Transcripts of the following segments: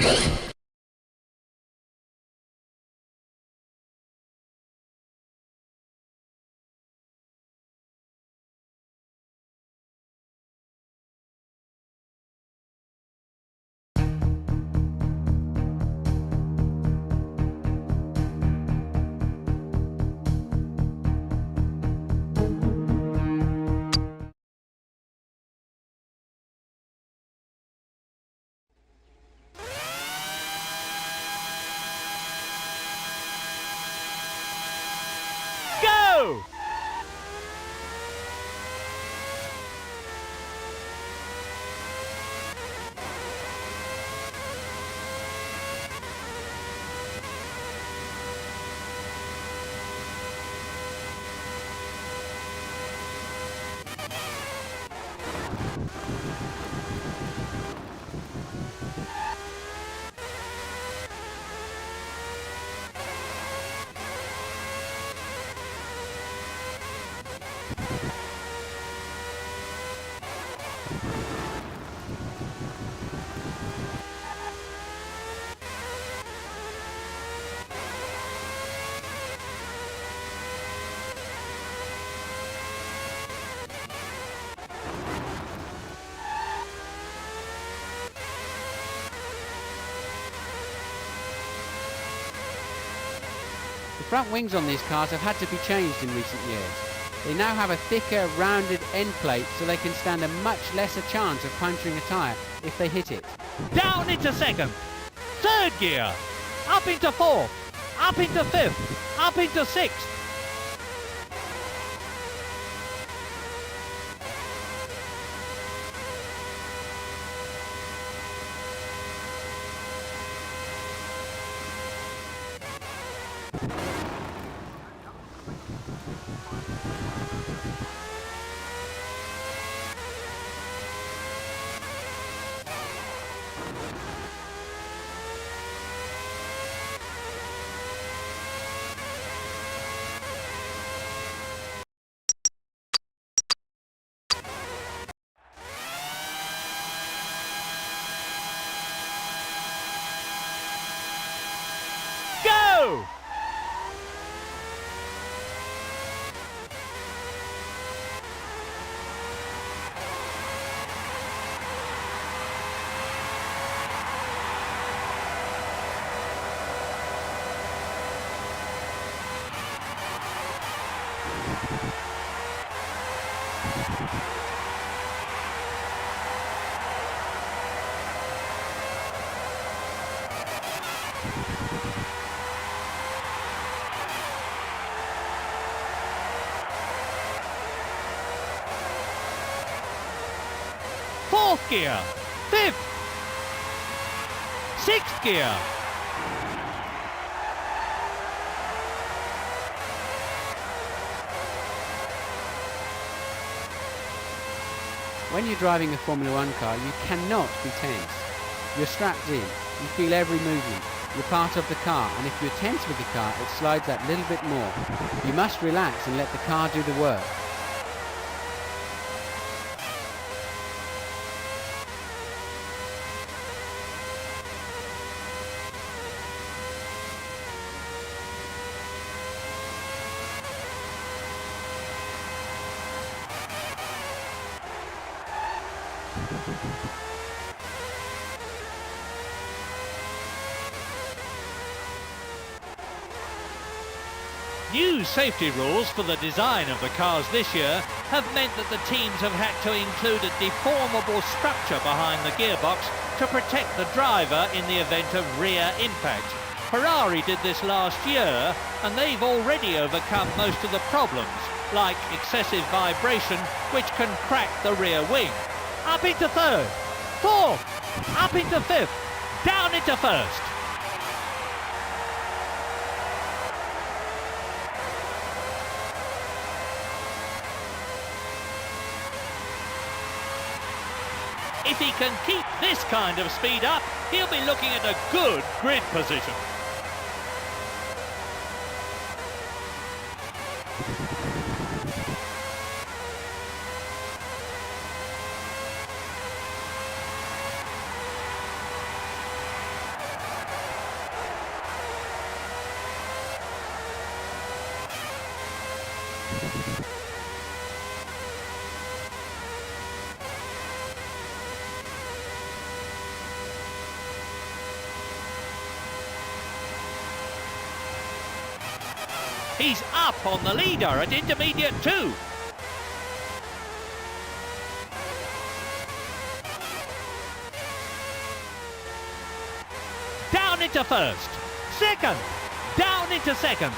Go! The front wings on these cars have had to be changed in recent years. They now have a thicker, rounded end plate so they can stand a much lesser chance of puncturing a tyre if they hit it. Down into second. Third gear. Up into fourth. Up into fifth. Up into sixth. Go! Fourth gear. Fifth. Sixth gear. When you're driving a Formula One car, you cannot be tense. You're strapped in, you feel every movement, you're part of the car, and if you're tense with the car, it slides that little bit more. You must relax and let the car do the work. New safety rules for the design of the cars this year have meant that the teams have had to include a deformable structure behind the gearbox to protect the driver in the event of rear impact. Ferrari did this last year and they've already overcome most of the problems, like excessive vibration, which can crack the rear wing. Up into third, fourth, up into fifth, down into first. If he can keep this kind of speed up, he'll be looking at a good grid position. He's up on the leader at intermediate 2. Down into first. Second. Down into second.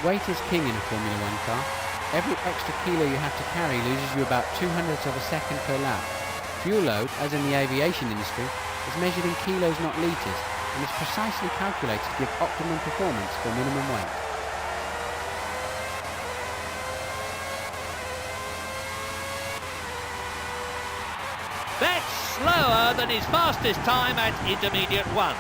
Weight is king in a Formula One car. Every extra kilo you have to carry loses you about 200ths of a second per lap. Fuel load, as in the aviation industry, is measured in kilos, not litres, and is precisely calculated to give optimum performance for minimum weight. That's slower than his fastest time at intermediate 1.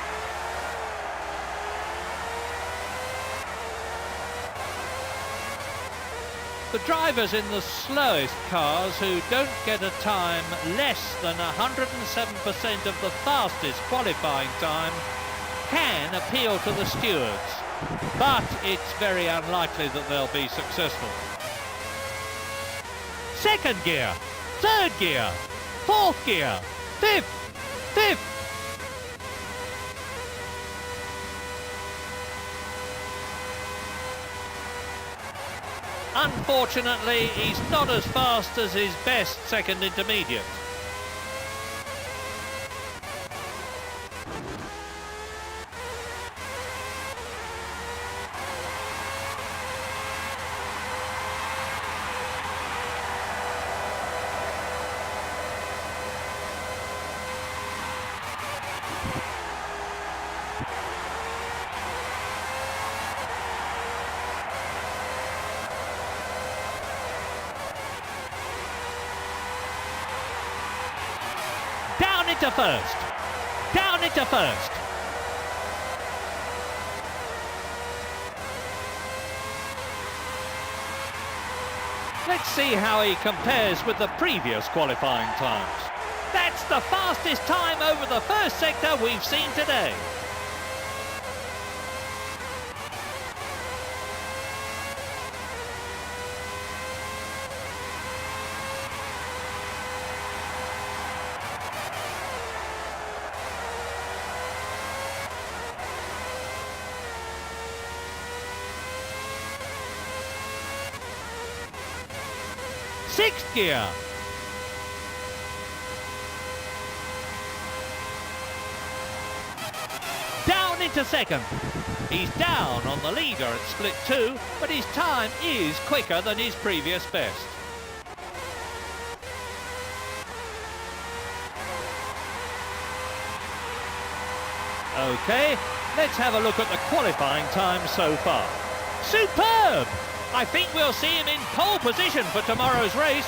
The drivers in the slowest cars who don't get a time less than 107% of the fastest qualifying time can appeal to the stewards, but it's very unlikely that they'll be successful. Second gear, third gear, fourth gear, fifth. Unfortunately, he's not as fast as his best second intermediate. Down into first. Down into first. Let's see how he compares with the previous qualifying times. That's the fastest time over the first sector we've seen today. Sixth gear. Down into second. He's down on the leader at split 2, but his time is quicker than his previous best. Okay, let's have a look at the qualifying time so far. Superb! I think we'll see him in pole position for tomorrow's race.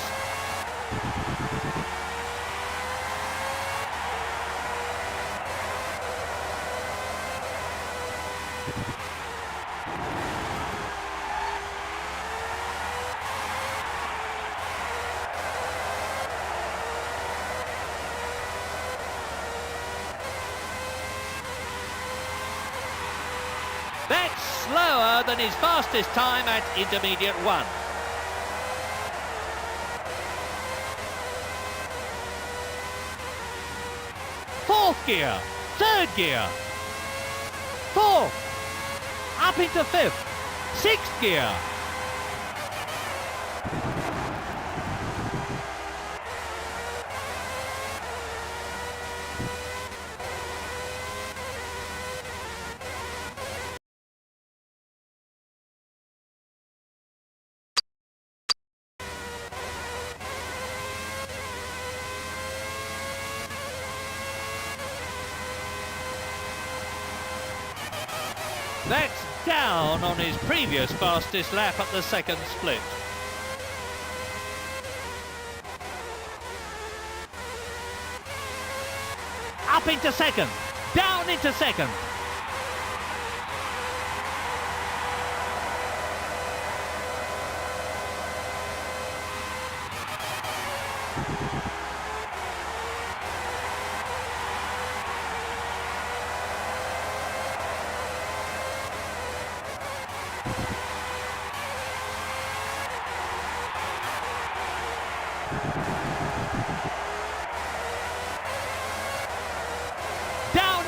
That's slower than his fastest time at intermediate 1. Fourth gear, third gear, fourth, up into fifth, sixth gear. That's down on his previous fastest lap at the second split. Up into second, down into second.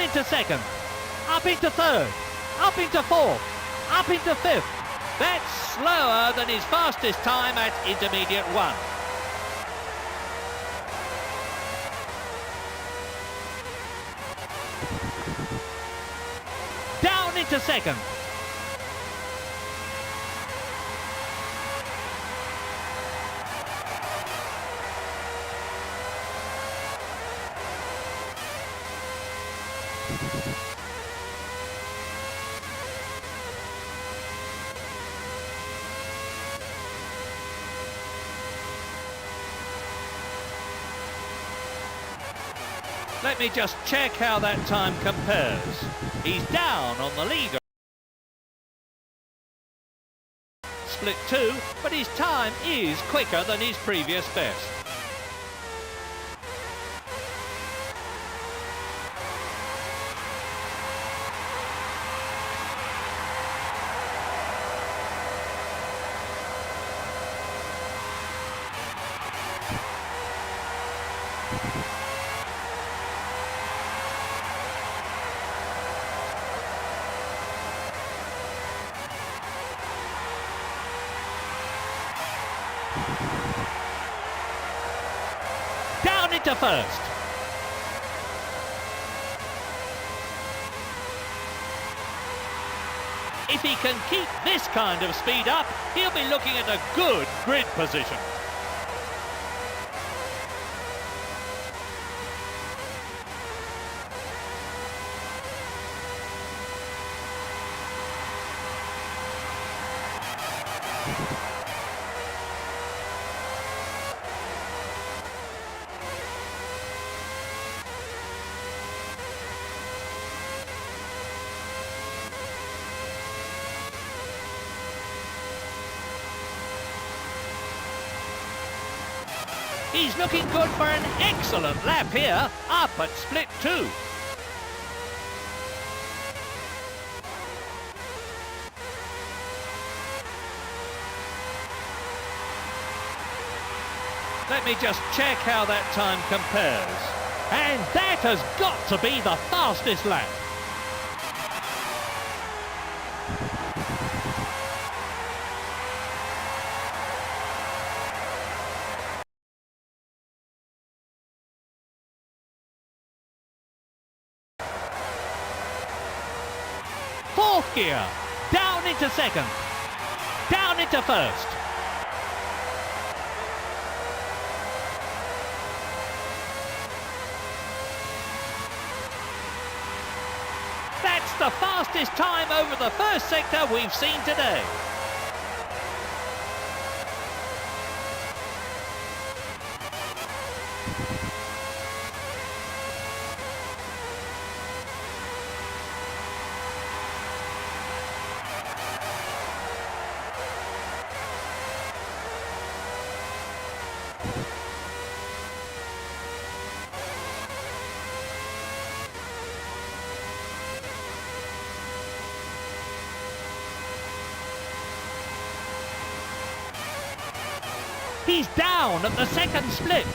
into second, up into third, up into fourth, up into fifth. That's slower than his fastest time at intermediate 1. Down into second. Let me just check how that time compares. He's down on the leader. Split 2, but his time is quicker than his previous best. Down into first. If he can keep this kind of speed up, he'll be looking at a good grid position. He's looking good for an excellent lap here, up at split 2. Let me just check how that time compares. And that has got to be the fastest lap. Fourth gear, down into second, down into first. That's the fastest time over the first sector we've seen today. He's down at the second split.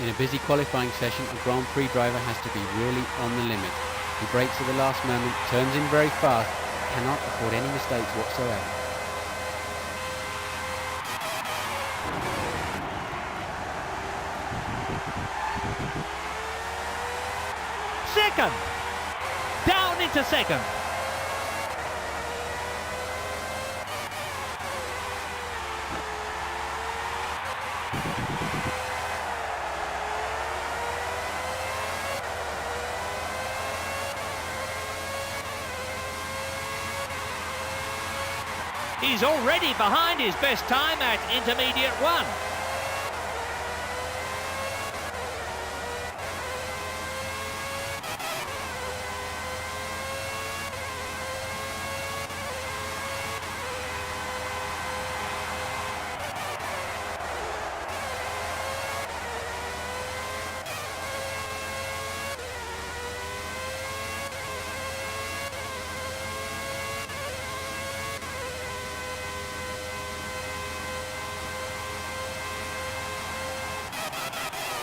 In a busy qualifying session, a Grand Prix driver has to be really on the limit. He brakes at the last moment, turns in very fast, cannot afford any mistakes whatsoever. Second, down into second. He's already behind his best time at intermediate 1.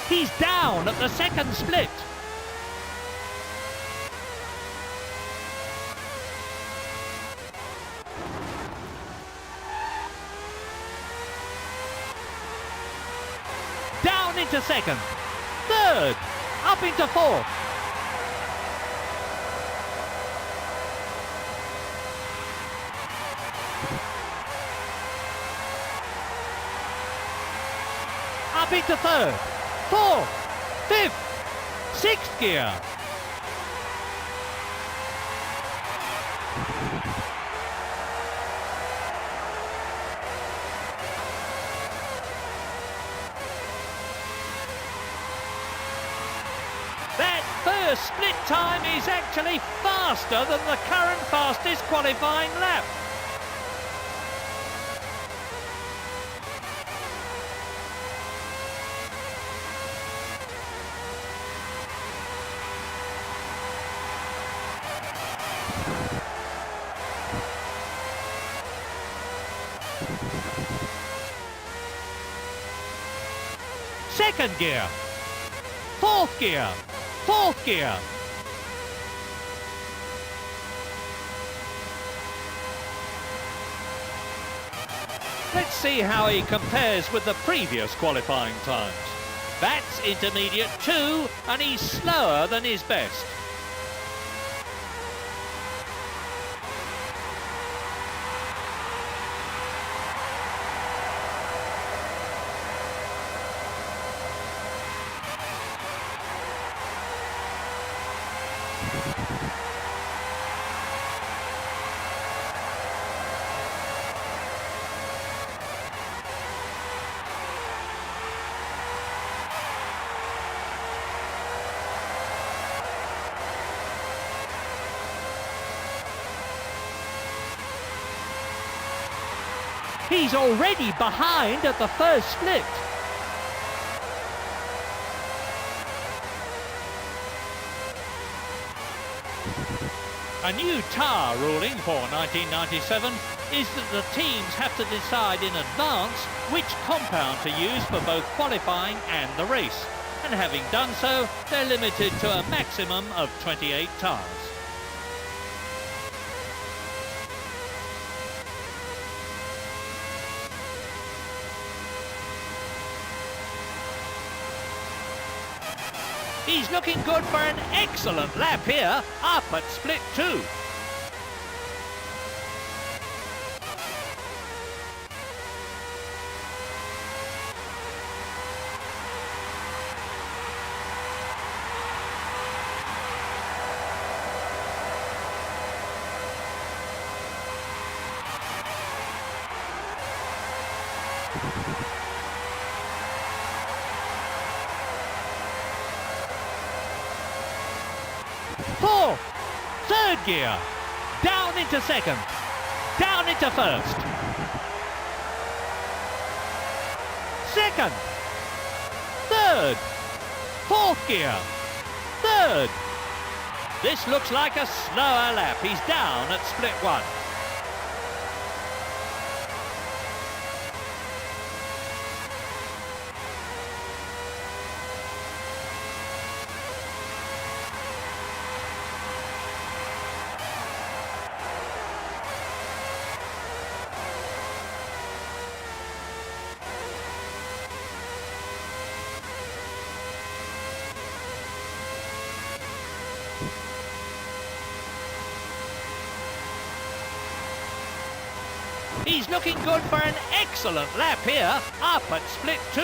He's down at the second split. Down into second. Third. Up into fourth. Up into third. Fourth. Fifth. Sixth gear. That first split time is actually faster than the current fastest qualifying lap. Second gear. Fourth gear. Fourth gear. Let's see how he compares with the previous qualifying times. That's intermediate 2, and he's slower than his best. He's already behind at the first split. A new TAR ruling for 1997 is that the teams have to decide in advance which compound to use for both qualifying and the race. And having done so, they're limited to a maximum of 28 TARs. He's looking good for an excellent lap here, up at split 2. Fourth, third gear, down into second, down into first. Second, third, fourth gear, third. This looks like a slower lap. He's down at split 1. He's looking good for an excellent lap here, up at split 2.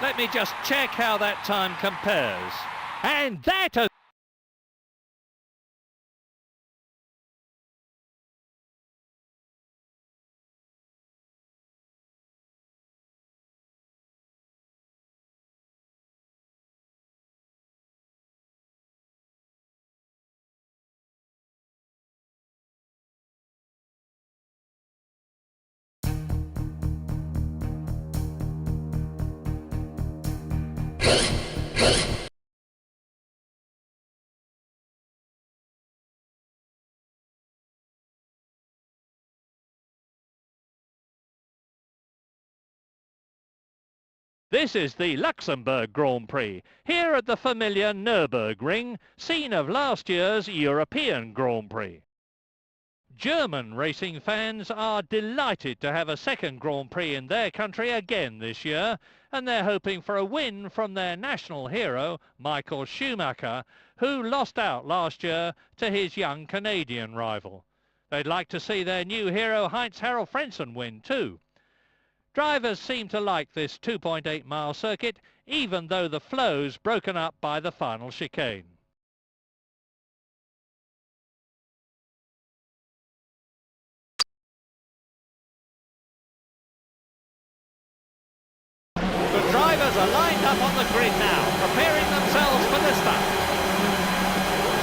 Let me just check how that time compares. And that has This is the Luxembourg Grand Prix, here at the familiar Nürburgring, scene of last year's European Grand Prix. German racing fans are delighted to have a second Grand Prix in their country again this year, and they're hoping for a win from their national hero, Michael Schumacher, who lost out last year to his young Canadian rival. They'd like to see their new hero, Heinz-Harald Frentzen, win too. Drivers seem to like this 2.8-mile circuit, even though the flow's broken up by the final chicane. The drivers are lined up on the grid now, preparing themselves for the start.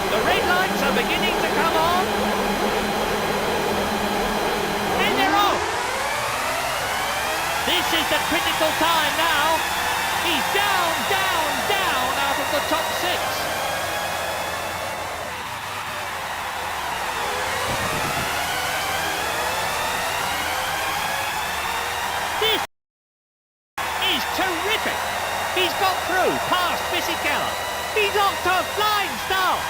The red lights are beginning to come on. And they're off. This is the critical time now. He's down, down, down out of the top six. This is terrific. He's got through past Fisichella. He's off to a flying start.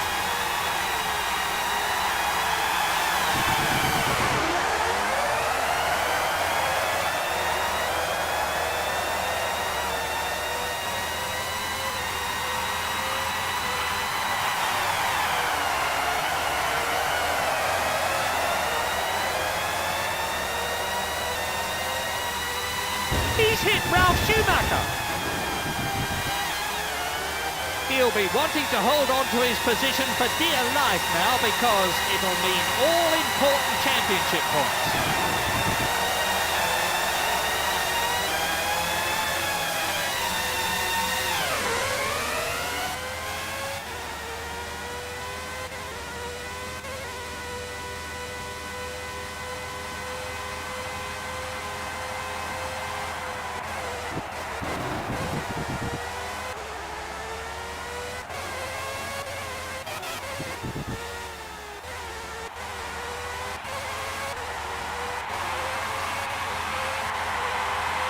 He's hit Ralf Schumacher. He'll be wanting to hold on to his position for dear life now, because it'll mean all important championship points.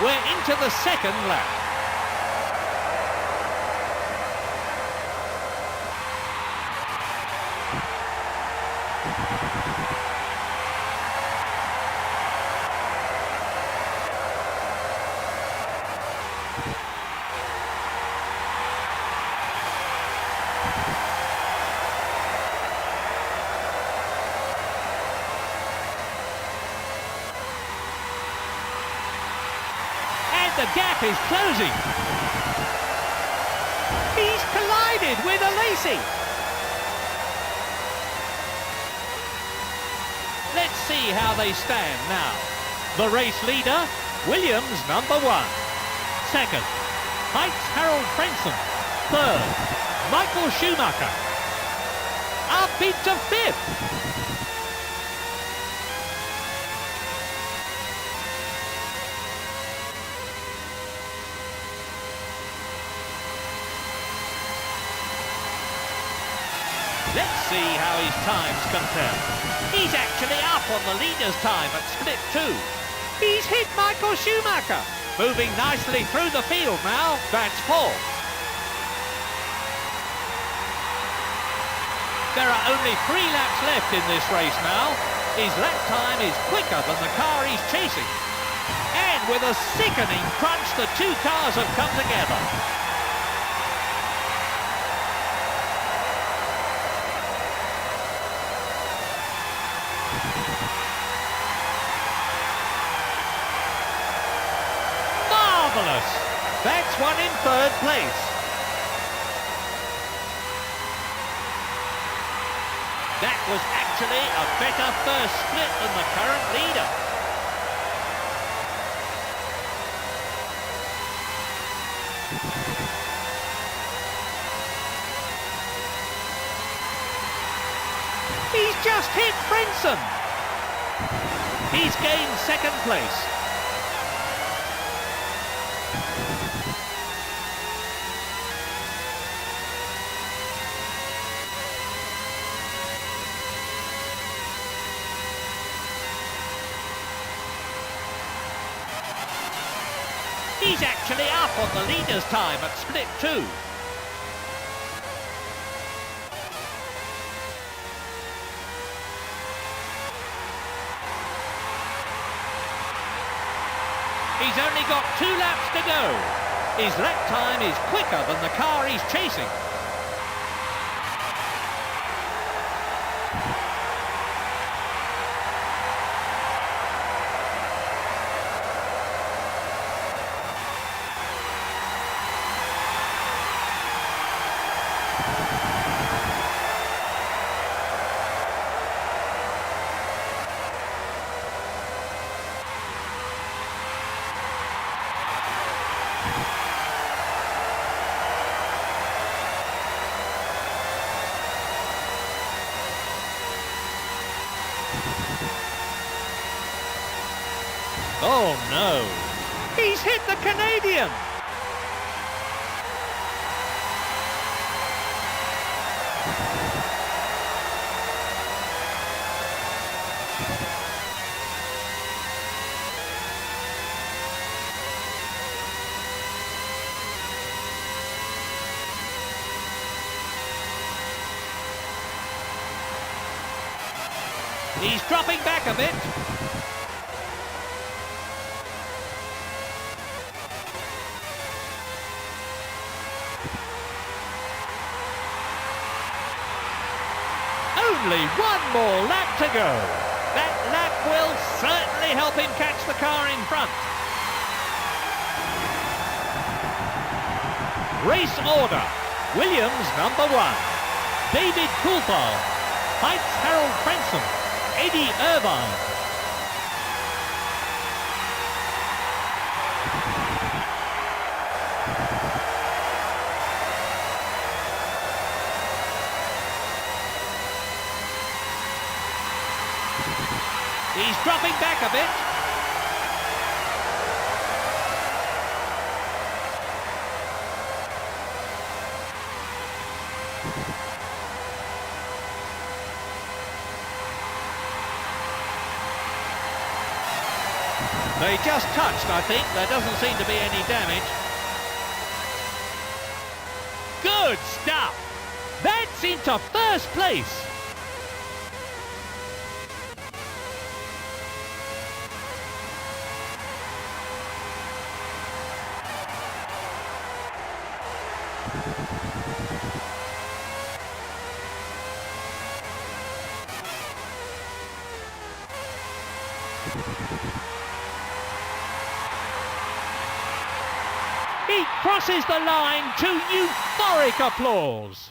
We're into the second lap. The gap is closing. He's collided with Alesi. Let's see how they stand now. The race leader, Williams #1. Second, Heinz-Harald Frentzen. Third, Michael Schumacher. Up into fifth. Let's see how his times compare. He's actually up on the leader's time at split 2. He's hit Michael Schumacher. Moving nicely through the field now. That's 4th. There are only 3 laps left in this race now. His lap time is quicker than the car he's chasing. And with a sickening crunch, the 2 cars have come together. Marvellous! That's one in 3rd place. That was actually a better first split than the current leader. He's just hit Frentzen. He's gained 2nd place. He's actually up on the leader's time at split 2. He's only got 2 laps to go. His lap time is quicker than the car he's chasing. Oh no! He's hit the Canadian! He's dropping back a bit. Only 1 more lap to go. That lap will certainly help him catch the car in front. Race order. Williams number 1. David Coulthard. Heitz Harold Frenson. Eddie Irvine. He's dropping back a bit. They just touched, I think. There doesn't seem to be any damage. Good stuff. That's into first place. He crosses the line to euphoric applause.